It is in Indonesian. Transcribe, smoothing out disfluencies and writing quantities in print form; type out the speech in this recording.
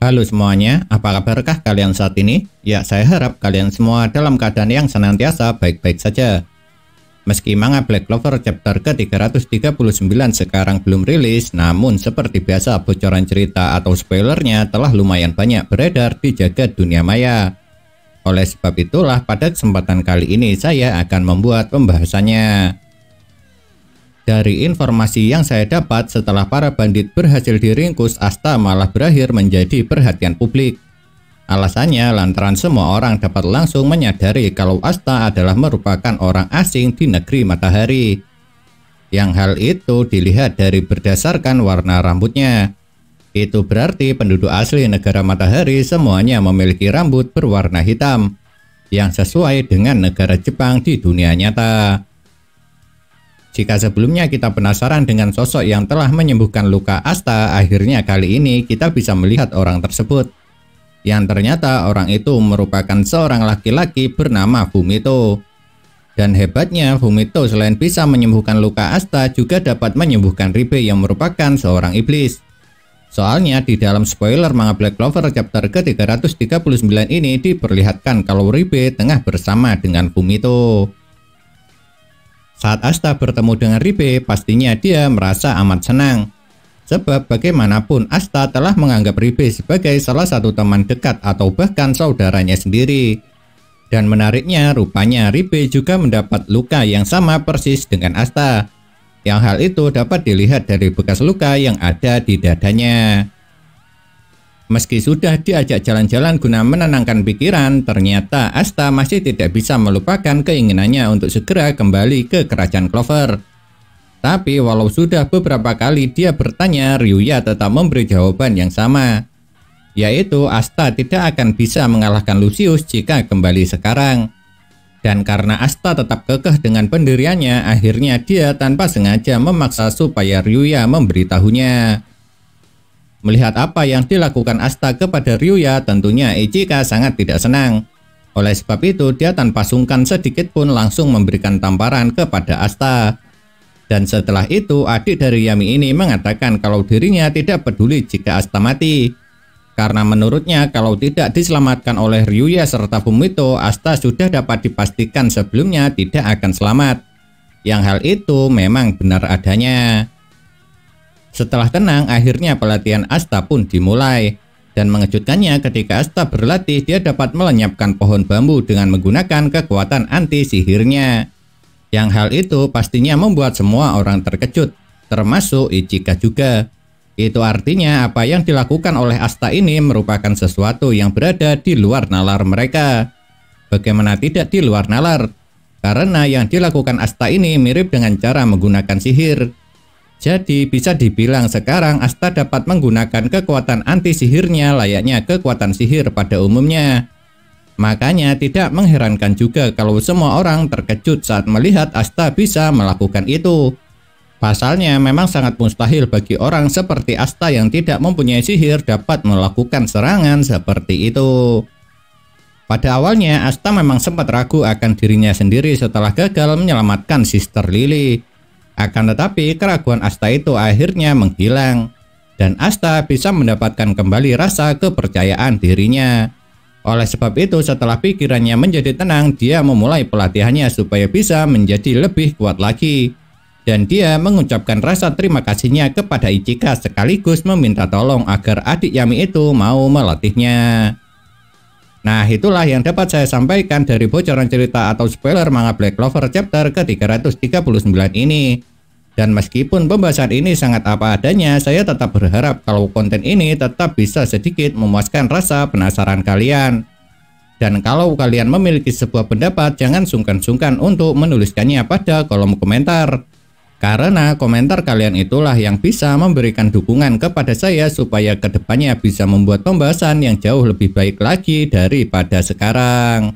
Halo semuanya, apa kabarkah kalian saat ini? Ya, saya harap kalian semua dalam keadaan yang senantiasa baik-baik saja. Meski manga Black Clover chapter ke-339 sekarang belum rilis, namun seperti biasa bocoran cerita atau spoilernya telah lumayan banyak beredar di jagat dunia maya. Oleh sebab itulah pada kesempatan kali ini saya akan membuat pembahasannya. Dari informasi yang saya dapat, setelah para bandit berhasil diringkus, Asta malah berakhir menjadi perhatian publik. Alasannya lantaran semua orang dapat langsung menyadari kalau Asta adalah merupakan orang asing di negeri matahari. Yang hal itu dilihat dari berdasarkan warna rambutnya. Itu berarti penduduk asli negara matahari semuanya memiliki rambut berwarna hitam, yang sesuai dengan negara Jepang di dunia nyata. Jika sebelumnya kita penasaran dengan sosok yang telah menyembuhkan luka Asta, akhirnya kali ini kita bisa melihat orang tersebut. Yang ternyata orang itu merupakan seorang laki-laki bernama Fumito. Dan hebatnya Fumito selain bisa menyembuhkan luka Asta juga dapat menyembuhkan Ribe yang merupakan seorang iblis. Soalnya di dalam spoiler manga Black Clover chapter ke-339 ini diperlihatkan kalau Ribe tengah bersama dengan Fumito. Saat Asta bertemu dengan Ribe, pastinya dia merasa amat senang. Sebab bagaimanapun Asta telah menganggap Ribe sebagai salah satu teman dekat atau bahkan saudaranya sendiri. Dan menariknya, rupanya Ribe juga mendapat luka yang sama persis dengan Asta. Yang hal itu dapat dilihat dari bekas luka yang ada di dadanya. Meski sudah diajak jalan-jalan guna menenangkan pikiran, ternyata Asta masih tidak bisa melupakan keinginannya untuk segera kembali ke kerajaan Clover. Tapi walau sudah beberapa kali dia bertanya, Ryuya tetap memberi jawaban yang sama, yaitu Asta tidak akan bisa mengalahkan Lucius jika kembali sekarang. Dan karena Asta tetap kekeh dengan pendiriannya, akhirnya dia tanpa sengaja memaksa supaya Ryuya memberitahunya. Melihat apa yang dilakukan Asta kepada Ryuya, tentunya Ichika sangat tidak senang. Oleh sebab itu, dia tanpa sungkan sedikit pun langsung memberikan tamparan kepada Asta. Dan setelah itu, adik dari Yami ini mengatakan kalau dirinya tidak peduli jika Asta mati. Karena menurutnya kalau tidak diselamatkan oleh Ryuya serta Fumito, Asta sudah dapat dipastikan sebelumnya tidak akan selamat. Yang hal itu memang benar adanya. Setelah tenang, akhirnya pelatihan Asta pun dimulai. Dan mengejutkannya ketika Asta berlatih, dia dapat melenyapkan pohon bambu dengan menggunakan kekuatan anti sihirnya. Yang hal itu pastinya membuat semua orang terkejut, termasuk Ichika juga. Itu artinya apa yang dilakukan oleh Asta ini merupakan sesuatu yang berada di luar nalar mereka. Bagaimana tidak di luar nalar? Karena yang dilakukan Asta ini mirip dengan cara menggunakan sihir. Jadi bisa dibilang sekarang Asta dapat menggunakan kekuatan anti sihirnya layaknya kekuatan sihir pada umumnya. Makanya tidak mengherankan juga kalau semua orang terkejut saat melihat Asta bisa melakukan itu. Pasalnya memang sangat mustahil bagi orang seperti Asta yang tidak mempunyai sihir dapat melakukan serangan seperti itu. Pada awalnya Asta memang sempat ragu akan dirinya sendiri setelah gagal menyelamatkan Sister Lily. Akan tetapi keraguan Asta itu akhirnya menghilang, dan Asta bisa mendapatkan kembali rasa kepercayaan dirinya. Oleh sebab itu setelah pikirannya menjadi tenang, dia memulai pelatihannya supaya bisa menjadi lebih kuat lagi. Dan dia mengucapkan rasa terima kasihnya kepada Ichika sekaligus meminta tolong agar adik Yami itu mau melatihnya. Nah, itulah yang dapat saya sampaikan dari bocoran cerita atau spoiler manga Black Clover chapter ke-339 ini. Dan meskipun pembahasan ini sangat apa adanya, saya tetap berharap kalau konten ini tetap bisa sedikit memuaskan rasa penasaran kalian. Dan kalau kalian memiliki sebuah pendapat, jangan sungkan-sungkan untuk menuliskannya pada kolom komentar. Karena komentar kalian itulah yang bisa memberikan dukungan kepada saya supaya kedepannya bisa membuat pembahasan yang jauh lebih baik lagi daripada sekarang.